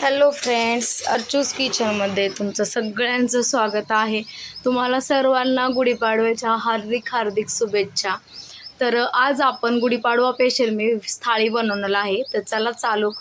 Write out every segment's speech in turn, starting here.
Hello friends, अर्चूस किचनमध्ये तुमचं सगळ्यांचं स्वागत आहे। तुम्हाला सर्वांना गुढीपाडव्याच्या हार्दिक हार्दिक शुभेच्छा। तर आज आपण गुढीपाडवा स्पेशल मी थाळी बनवणार आहे, तर चला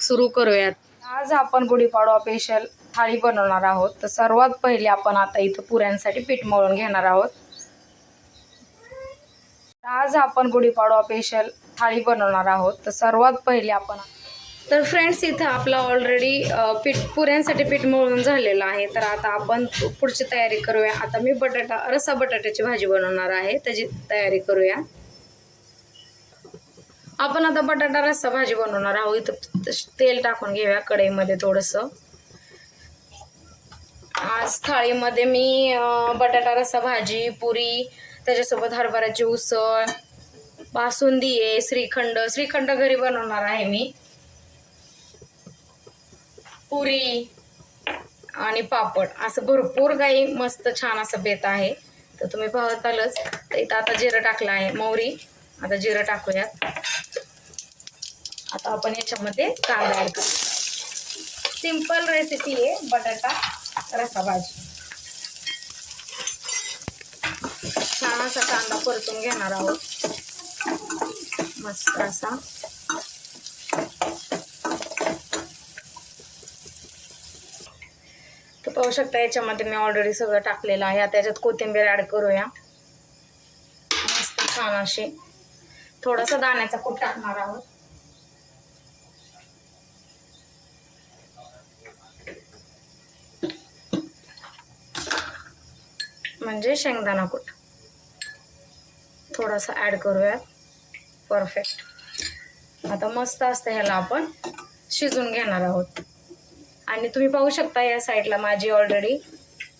सुरू करूयात। आज आपण गुढीपाडवा स्पेशल थाळी बनवणार आहोत। तर सर्वात पहिले आपण आता इथं पुऱ्यांसाठी पीठ मळून घेणार आहोत। आज आपण गुढीपाडवा स्पेशल थाळी बनवणार आहोत। तर सर्वात पहिले आपण फ्रेंड्स इथं आपला ऑलरेडी पुऱ्यांसाठी पीठ मळून झालेलं आहे। तर आता आपण पुढची तयारी करूया। आता मी रस्सा बटाट्याची भाजी बनवणार आहे, त्याची तयारी करूया। आपण आता बटाटा रस्सा भाजी बनवणार आहोत। इथं तेल टाकून घेऊया कढईमध्ये थोडंसं। आज थाळीमध्ये मी बटाटा रस्सा भाजी, पुरी, त्याच्यासोबत हरभऱ्याची उसळ, बासुंदी आहे, श्रीखंड घरी बनवणार आहे मी, पुरी आणि पापड, असं भरपूर काही मस्त छान असं बेत आहे। तर तुम्ही पाहत आलंच। तर इथं आता जिरं टाकलं आहे, मोहरी, आता जिरं टाकूयात। आता आपण याच्यामध्ये कांदा ऍड करू। सिंपल रेसिपी आहे बटाटा रस्सा भाजी। छान असा कांदा परतून घेणार आहोत, मस्त असा। तर पाहू शकता याच्यामध्ये मी ऑलरेडी सगळं टाकलेलं आहे। आता याच्यात कोथिंबीर ऍड करूया, मस्त छान अशी। थोडासा दाण्याचा कूट टाकणार आहोत, म्हणजे शेंगदाणा कूट थोडासा ऍड करूया। परफेक्ट। आता मस्त असतं, ह्याला आपण शिजून घेणार आहोत। आणि तुम्ही पाहू शकता या साईडला माझी ऑलरेडी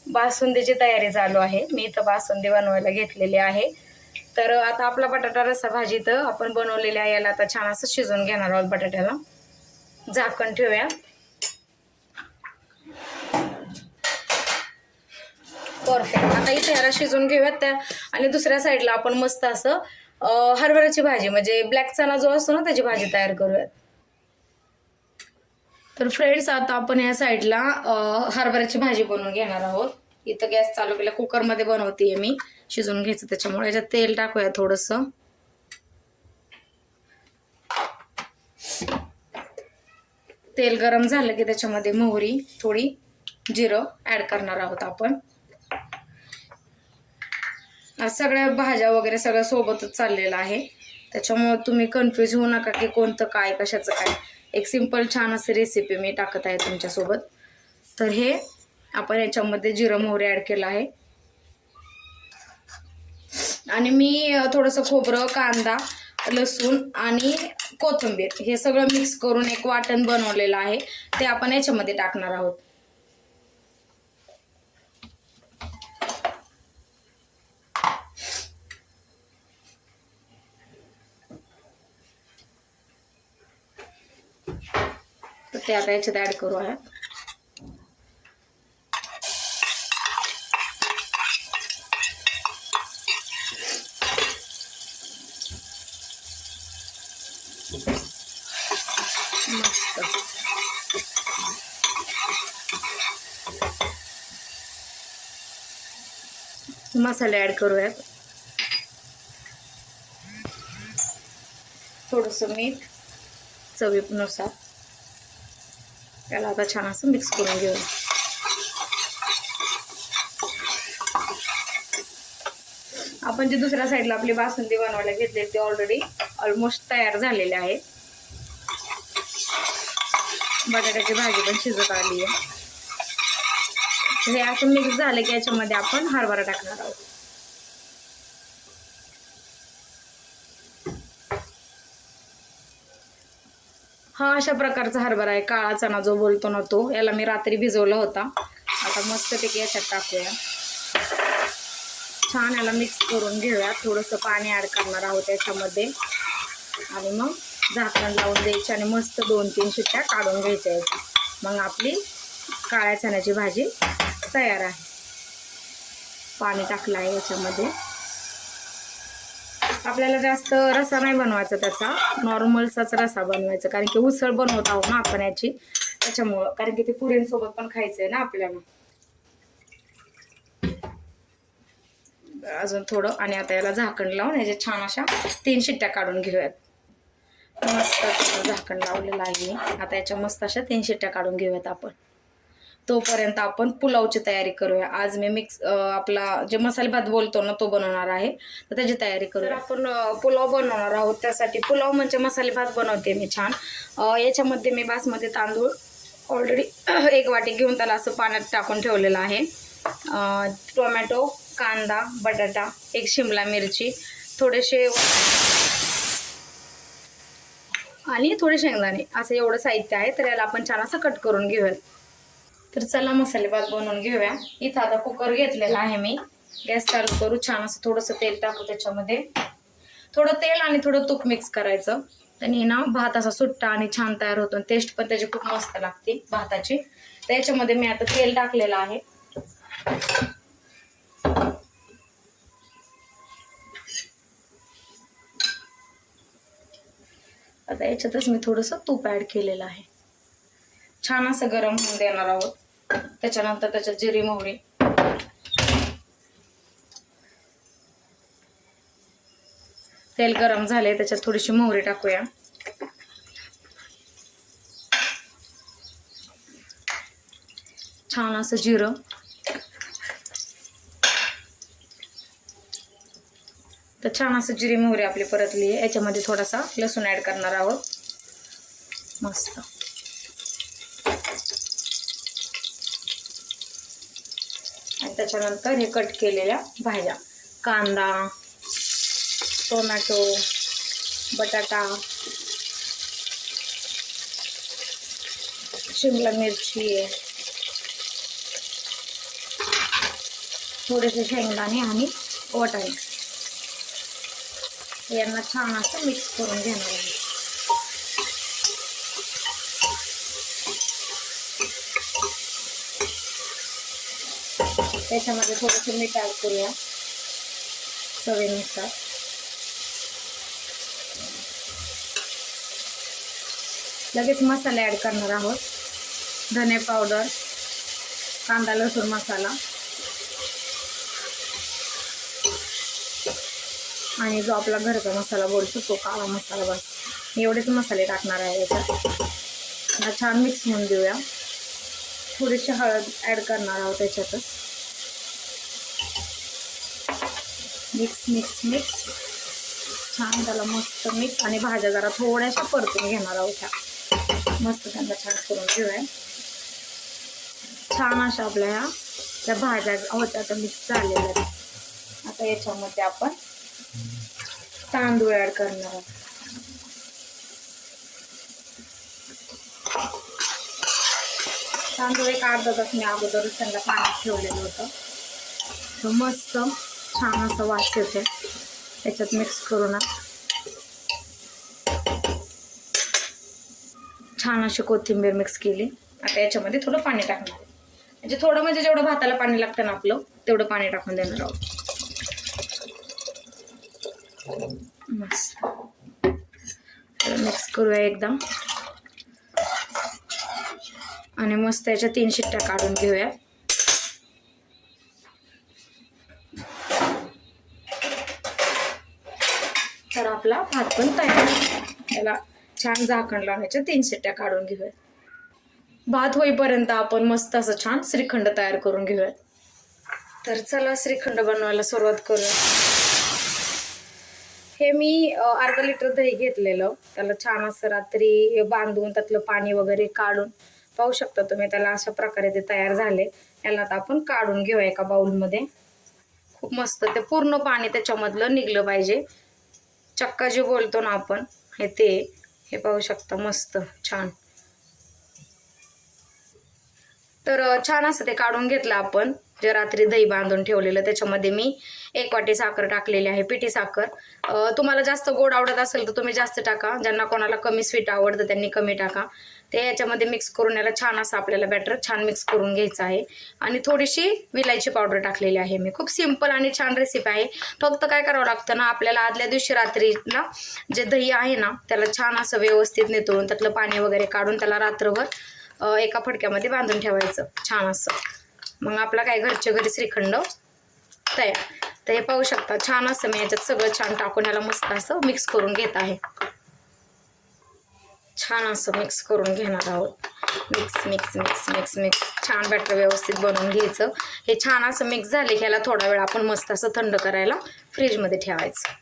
बासुंदीची तयारी चालू आहे। मी इथं बासुंदी बनवायला घेतलेली आहे। तर आता आपला बटाटा रस्सा भाजी तर आपण बनवलेली आहे, याला आता छान असं शिजून घेणार आहोत। बटाट्याला झाकण ठेवूया। परफेक्ट। आता इथे ह्याला शिजून घेऊयात त्या। आणि दुसऱ्या साईडला आपण मस्त असं हरभऱ्याची भाजी, म्हणजे ब्लॅक चना जो असतो ना, त्याची भाजी तयार करूयात। तर फ्रेंड्स आता आपण या साईडला हरभऱ्याची भाजी बनवून घेणार आहोत। इथं गॅस चालू केला, कुकरमध्ये बनवतेय मी, शिजून घ्यायचं त्याच्यामुळे। याच्यात तेल टाकूया थोडंसं। तेल गरम झालं की त्याच्यामध्ये मोहरी, थोडी जिरं ऍड करणार आहोत आपण। आज सगळ्या भाज्या वगैरे सगळं सोबतच चाललेलं आहे, त्याच्यामुळे तुम्ही कन्फ्यूज होऊ नका की कोणतं काय कशाचं काय। एक सिंपल छान अशी रेसिपी मी टाकत आहे तुमच्यासोबत। तर हे आपण याच्यामध्ये जिरं मोहरी ऍड केलं आहे। आणि मी थोडंसं खोबरं, कांदा, लसूण आणि कोथिंबीर हे सगळं मिक्स करून एक वाटण बनवलेलं आहे, ते आपण याच्यामध्ये टाकणार आहोत। तर ते आता याच्यात ऍड करूया। मसाले ऍड करूयात, थोडंसं मीठ चवीनुसार। त्याला आता छान असं मिक्स करून घेऊया। आपण जे दुसऱ्या साईडला आपली बासुंदी बनवायला घेतली ते ऑलरेडी ऑलमोस्ट तयार झालेले आहे। बटाट्याची भाजी पण शिजत आली आहे। हे असं मिक्स झालं की याच्यामध्ये आपण हरभरा टाकणार आहोत। हा अशा प्रकारचा हरभरा आहे, काळा चना जो बोलतो ना तो। याला मी रात्री भिजवला होता। आता मस्तपैकी याच्यात टाकूया, छान याला मिक्स करून घेऊया। थोडंसं पाणी ऍड करणार आहोत याच्यामध्ये आणि मग झाकण लावून द्यायचे आणि मस्त 2-3 शिट्ट्या काढून घ्यायच्या। मग आपली काळ्या चण्याची भाजी तयार आहे। पाणी टाकलं आहे याच्यामध्ये। आपल्याला जास्त रस्सा नाही बनवायचा त्याचा, नॉर्मलचाच रस्सा बनवायचा, कारण की उसळ बनवत आहोत ना आपण याची, त्याच्यामुळं, कारण की ते पुऱ्यांसोबत पण खायचं आहे ना आपल्याला. अजून थोडं, आणि आता याला झाकण लावून याच्या छान अशा 3 शिट्ट्या काढून घेऊयात. मस्त झाकण लावलेलं आहे. आता याच्या मस्त अशा 3 शिट्ट्या काढून घेऊयात आपण. तोपर्यंत आपण पुलावची तयारी करूया. आज मी आपला जे मसाले भात बोलतो ना तो बनवणार आहे, तर त्याची तयारी करूया. आपण पुलाव बनवणार आहोत. त्यासाठी पुलाव म्हणजे मसाले भात बनवते मी छान. याच्यामध्ये मी बासमती तांदूळ ऑलरेडी 1 वाटी घेऊन त्याला असं पाण्यात टाकून ठेवलेलं आहे. टोमॅटो, कांदा, बटाटा, 1 शिमला मिरची, थोडेसे आणि थोडे शेंगदाणे, असं एवढं साहित्य आहे. तर याला आपण छान असं कट करून घेऊयात. तर चला मसाले भात बनवून घेऊया. इथं आता कुकर घेतलेला आहे मी. गॅस चालू करू. छान असं थोडंसं तेल टाकू. त्याच्यामध्ये थोडं तेल आणि थोडं तूप मिक्स करायचं. त्याने ना भात असा सुट्टा आणि छान तयार होतो. टेस्ट पण त्याची खूप मस्त लागते भाताची. त्याच्यामध्ये मी आता तेल टाकलेलं आहे. आता याच्यातच मी थोडंसं तूप ऍड केलेलं आहे. छान असं गरम होऊन देणार आहोत. त्याच्यानंतर त्याच्यात जिरी मोहरी, तेल गरम झाले त्याच्यात थोडीशी मोहरी टाकूया. छान असं जिरं, तर छान असं जिरी मोहरी आपली परतली आहे. याच्यामध्ये थोडासा लसूण ऍड करणार आहोत. मस्त आणि त्याच्यानंतर हे कट केलेल्या भाज्या, कांदा, टोमॅटो, बटाटा, शिमला मिरची, थोडेसे शेंगदाणे आणि वाटाणे, यांना छान असं मिक्स करून घेणार आहे. त्याच्यामध्ये थोडंसं मीठ ऍड करूया चवीनुसार. लगेच मसाले ऍड करणार आहोत. धने पावडर, कांदा लसूण मसाला आणि जो आपला घरचा मसाला बोलतो तो काळा मसाला. बस एवढेच मसाले टाकणार आहे याच्यात. छान मिक्स होऊन देऊया. थोडीशी हळद ऍड करणार आहोत त्याच्यातच. मिक्स मिक्स मिक्स छान त्याला मस्त मिक्स. आणि भाज्या जरा थोड्याशा परतून घेणार आहोत. ह्या मस्त त्यांना छान करून घेऊया. छान अशा आपल्या ह्या त्या भाज्या होत्या त्या मिक्स झालेल्या आहेत. आता याच्यामध्ये आपण तांदूळ ऍड करणार आहोत. तांदूळ एक अर्धा तास मी अगोदरच त्यांना पाण्यात ठेवलेलं होतं. तर मस्त छान असं वास येते. त्याच्यात मिक्स करून छान अशी कोथिंबीर मिक्स केली. आता याच्यामध्ये थोडं पाणी टाकणार आहे. म्हणजे थोडं म्हणजे जेवढं भाताला पाणी लागतं ना आपलं तेवढं पाणी टाकून देणार आहोत. मस्त मिक्स करूया एकदम. आणि मस्त याच्या 3 शिट्ट्या काढून घेऊया. तर आपला भात पण तयार. त्याला छान झाकण लावण्याच्या 3 शिट्ट्या काढून घेऊया. भात होईपर्यंत आपण मस्त असं छान श्रीखंड तयार करून घेऊयात. तर चला श्रीखंड बनवायला सुरुवात करूया. हे मी अर्धा लिटर दही घेतलेलं. त्याला छान असं रात्री बांधून त्यातलं पाणी वगैरे काढून, पाहू शकता तुम्ही, त्याला अशा प्रकारे ते तयार झाले. याला आता आपण काढून घेऊया एका बाउलमध्ये. खूप मस्त ते पूर्ण पाणी त्याच्यामधलं निघलं पाहिजे. चक्का जे बोलतो ना आपण, हे पाहू शकता मस्त छान. तर छान असं ते काढून घेतलं आपण. जे रात्री दही बांधून ठेवलेलं त्याच्यामध्ये मी 1 वाटी साखर टाकलेली आहे, पिठी साखर. तुम्हाला जास्त गोड आवडत असेल तर तुम्ही जास्त टाका. ज्यांना कोणाला कमी स्वीट आवडतं त्यांनी कमी टाका. ते याच्यामध्ये मिक्स करून याला छान असं आपल्याला बॅटर छान मिक्स करून घ्यायचं आहे. आणि थोडीशी विलायची पावडर टाकलेली आहे मी. खूप सिंपल आणि छान रेसिपी आहे. फक्त काय करावं लागतं ना, आपल्याला आदल्या दिवशी रात्री ना जे दही आहे ना त्याला छान असं व्यवस्थित नितळून त्यातलं पाणी वगैरे काढून त्याला रात्रभर एका फडक्यामध्ये बांधून ठेवायचं छान असं. मग आपला काय घरच्या घरी श्रीखंड तयार. तर हे पाहू शकता छान असं मी याच्यात सगळं छान टाकून याला मस्त असं मिक्स करून घेत आहे. छान असं मिक्स करून घेणार आहोत. Mix mix mix mix mix छान बॅटर व्यवस्थित बनवून घ्यायचं. हे छान असं मिक्स झाले की याला थोडा वेळ आपण मस्त असं थंड करायला फ्रीजमध्ये ठेवायचं.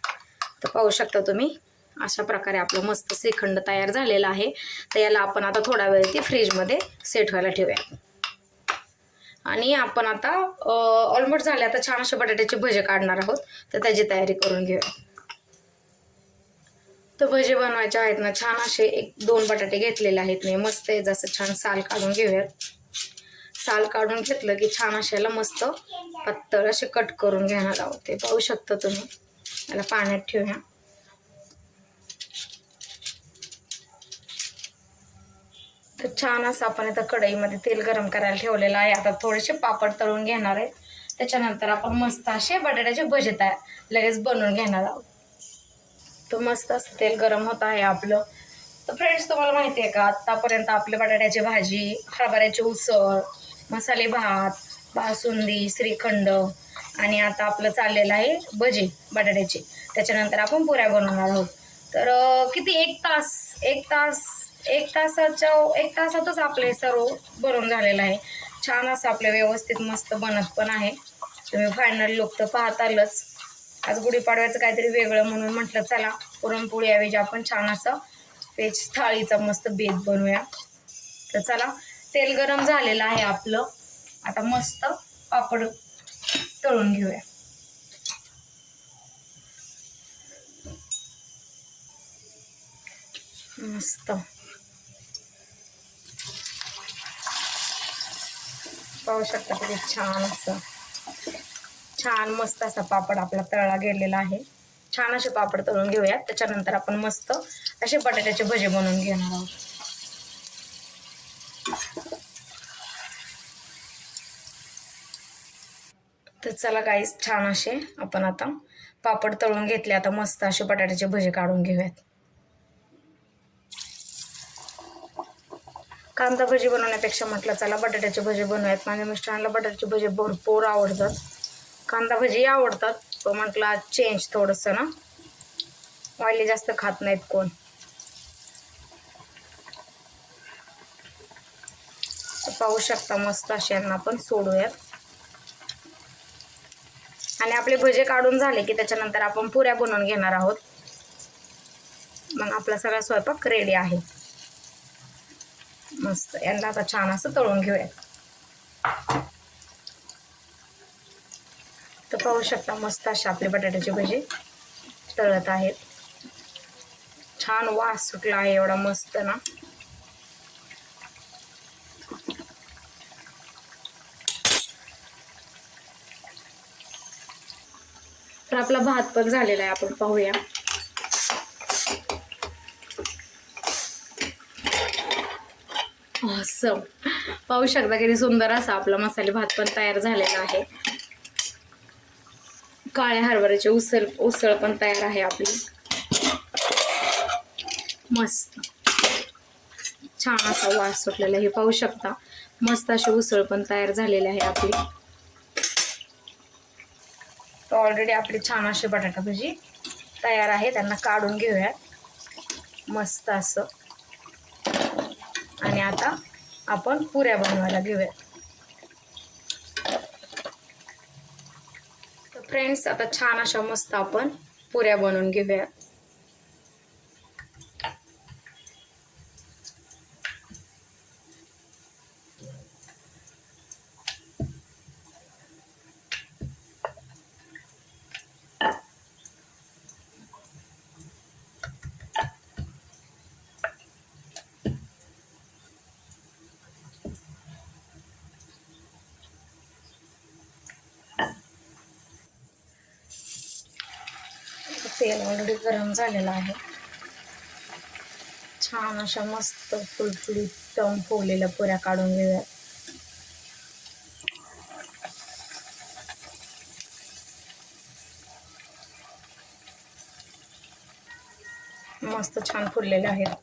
तर पाहू शकता तुम्ही अशा प्रकारे आपलं मस्त श्रीखंड तयार झालेलं आहे. तर याला आपण आता थोडा वेळ ती फ्रीजमध्ये सेट व्हायला ठेवूया. आणि आपण आता ऑलमोस्ट झाले. आता छान असे बटाट्याचे भजे काढणार आहोत. तर त्याची तयारी करून घेऊया. तर भजे बनवायचे आहेत ना, छान असे 1-2 बटाटे घेतलेले आहेत मी. मस्त आहे जसं छान साल काढून घेऊयात. साल काढून घेतलं की छान अशाला मस्त पातळ असे कट करून घेणार आहोत. ते पाहू शकता तुम्ही. याला पाण्यात ठेवूया. तर छान असं आपण आता कढईमध्ये तेल गरम करायला ठेवलेलं आहे. आता थोडेसे पापड तळून घेणार आहे. त्याच्यानंतर आपण मस्त असे बटाट्याचे भजे लगेच बनवून घेणार आहोत. तर मस्त असं तेल गरम होत आहे आपलं. तर फ्रेंड्स तुम्हाला माहिती आहे का, आत्तापर्यंत आपले बटाट्याची भाजी, हरभऱ्याची उसळ, मसाले भात, बासुंदी, श्रीखंड आणि आता आपलं चाललेलं आहे भजी बटाट्याची. त्याच्यानंतर आपण पुऱ्या बनवणार आहोत. तर किती 1 तासातच आपले सर्व बनवून झालेलं आहे. छान असं आपले व्यवस्थित मस्त बनत पण आहे. तुम्ही फायनल लुक तर पाहतालच. आज गुढीपाडव्याचं काहीतरी वेगळं म्हणून म्हटलं चला पुरणपोळी ऐवजी आपण छान असं व्हेज थाळीचा मस्त बेत बनवूया. तर चला तेल गरम झालेलं आहे आपलं. आता मस्त पापड तळून घेऊया. मस्त पाहू शकता किती छान असं छान मस्त असा पापड आपला तळला गेलेला आहे. छान असे पापड तळून घेऊयात. त्याच्यानंतर आपण मस्त असे बटाट्याचे भजे बनवून घेणार आहोत. तर चला गाईस छान असे आपण आता पापड तळून घेतले. आता मस्त असे बटाट्याचे भजे काढून घेऊयात. कांदा भजी बनवण्यापेक्षा म्हटलं चला बटाट्याचे भजे बनवूयात. माझ्या मिस्टरांना बटाट्याचे भजे भरपूर आवडतात. कांदा भजी आवडतात पण म्हटलं आज चेंज थोडंसं ना, ऑइली जास्त खात नाहीत कोण. पाहू शकता मस्त असे यांना आपण सोडूयात. आणि आपले भजे काढून झाले की त्याच्यानंतर आपण पुऱ्या बनवून घेणार आहोत. मग आपला सगळा स्वयंपाक रेडी आहे. मस्त यांना आता छान असं तळून घेऊया. तर पाहू शकता मस्त असे आपले बटाट्याचे भजे तळत आहेत. छान वास सुटला आहे एवढा मस्त ना. तर आपला भात पण झालेला आहे. आपण पाहूया. असं पाहू शकता किती सुंदर असा आपला मसाले भात पण तयार झालेला आहे. काळ्या हरभऱ्याची उसळ पण तयार आहे आपली. मस्त छान असा वास सुटलेला हे पाहू शकता. मस्त अशी उसळ पण तयार झालेली आहे आपली. तर ऑलरेडी आपली छान अशी बटाटा भजी तयार आहे. त्यांना काढून घेऊया मस्त असं. आणि आता आपण पुऱ्या बनवायला घेऊया. तर फ्रेंड्स आता छान अशा मस्त आपण पुऱ्या बनवून घेऊया. तेल ऑलरेडी गरम झालेलं आहे. छान अशा मस्त फुलफुलीत तम फुगलेल्या पुऱ्या काढून घेऊया. मस्त छान फुललेले आहेत.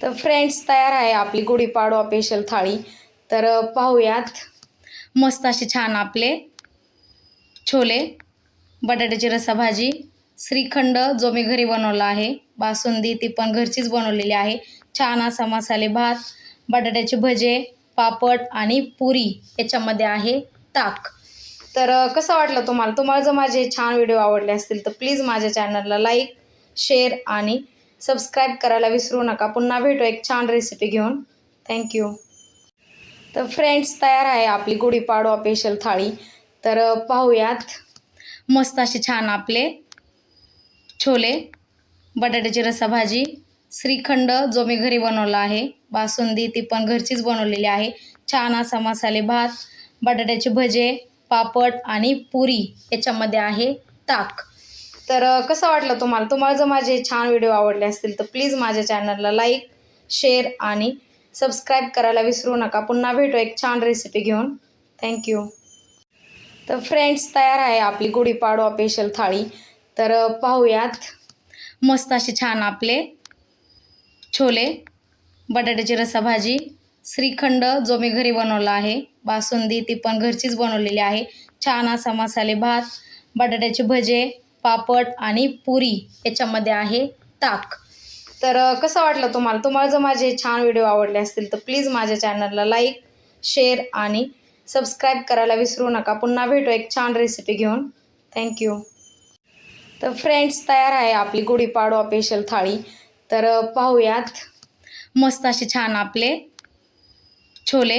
तर फ्रेंड्स, तयार आहे आपली गुढीपाडवा स्पेशल थाळी. तर पाहूयात. मस्त असे छान आपले छोले, बटाट्याची रस्साभाजी, श्रीखंड जो मी घरी बनवला आहे, बासुंदी ती पण घरचीच बनवलेली आहे, छान असा मसाले भात, बटाट्याचे भजे, पापड आणि पुरी, याच्यामध्ये आहे ताक. तर कसं वाटलं तुम्हाला जर माझे छान व्हिडिओ आवडले असतील तर प्लीज माझ्या चॅनलला लाईक, शेअर आणि सबस्क्राईब करायला विसरू नका. पुन्हा भेटू एक छान रेसिपी घेऊन. थँक्यू. तर फ्रेंड्स, तयार आहे आपली गुढीपाडवा स्पेशल थाळी. तर पाहूयात. मस्त असे छान आपले छोले, बटाट्याची रस्साभाजी, श्रीखंड जो मी घरी बनवला आहे, बासुंदी ती पण घरचीच बनवलेली आहे, छान असा मसाले भात, बटाट्याचे भजे, पापड आणि पुरी, याच्यामध्ये आहे ताक. तर कसं वाटलं तुम्हाला जर माझे छान व्हिडिओ आवडले असतील तर प्लीज माझ्या चॅनलला लाईक, शेअर आणि सबस्क्राईब करायला विसरू नका. पुन्हा भेटू एक छान रेसिपी घेऊन. थँक्यू. तर फ्रेंड्स, तयार आहे आपली गुढीपाडवा स्पेशल थाळी. तर पाहूयात. मस्त असे छान आपले छोले, बटाट्याची रस्साभाजी, श्रीखंड जो मी घरी बनवला आहे, बासुंदी ती पण घरचीच बनवलेली आहे, छान असा मसाले भात, बटाट्याचे भजे, पापड आणि पुरी, याच्यामध्ये आहे ताक. तर कसं वाटलं तुम्हाला जर माझे छान व्हिडिओ आवडले असतील तर प्लीज माझ्या चॅनलला लाईक, शेअर आणि सबस्क्राईब करायला विसरू नका. पुन्हा भेटू एक छान रेसिपी घेऊन. थँक्यू. तर फ्रेंड्स, तयार आहे आपली गुढीपाडवा स्पेशल थाळी. तर पाहूयात. मस्त असे छान आपले छोले,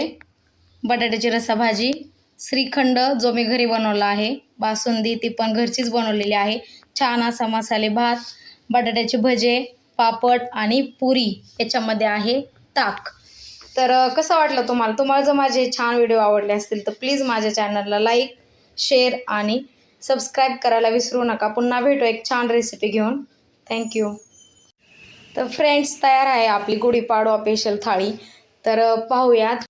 बटाट्याची रस्साभाजी, श्रीखंड जो मी घरी बनवला आहे, बासुंदी ती पण घरचीच बनवलेली आहे, छान असा मसाले भात, बटाट्याचे भजे, पापड आणि पुरी, याच्यामध्ये आहे ताक. तर कसं वाटलं तुम्हाला जर माझे छान व्हिडिओ आवडले असतील तर प्लीज माझ्या चॅनलला लाईक, शेअर आणि सबस्क्राईब करायला विसरू नका. पुन्हा भेटू एक छान रेसिपी घेऊन. थँक्यू. तर फ्रेंड्स, तयार आहे आपली गुढीपाडवा स्पेशल थाळी. तर पाहूयात.